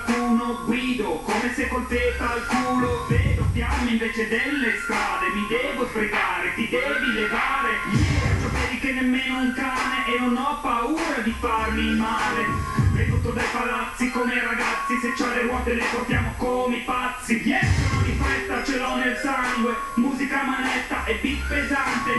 qualcuno, guido come se col teta al culo. Vedo fiamme invece delle strade, mi devo sbrigare, ti devi levare. Faccio peli che nemmeno un cane e non ho paura di farmi male. Vedo tutto dai palazzi come ragazzi, se c'ha le ruote le portiamo come i pazzi. Sono di fretta, ce l'ho nel sangue, musica manetta e beat pesante.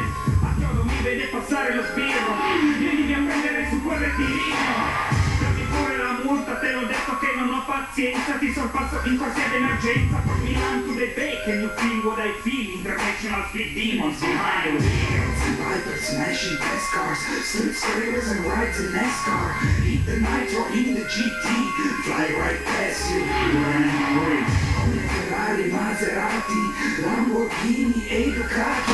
A chiodo mi vede passare lo sbirro, vienimi a prendere su quel rettilineo. Dammi pure la multa, te l'ho detto che non ho pazienza, ti sorpasso in corsia d'emergenza. From Milan to the Bay, can you feel what I feel? International speed demons behind the wheels. Vipers smashing fast cars, street screamers and rides in NASCAR. Hit the nitro in the GT, fly right past you, Grand Prix. Come Ferrari, Maserati, Lamborghini e Ducati.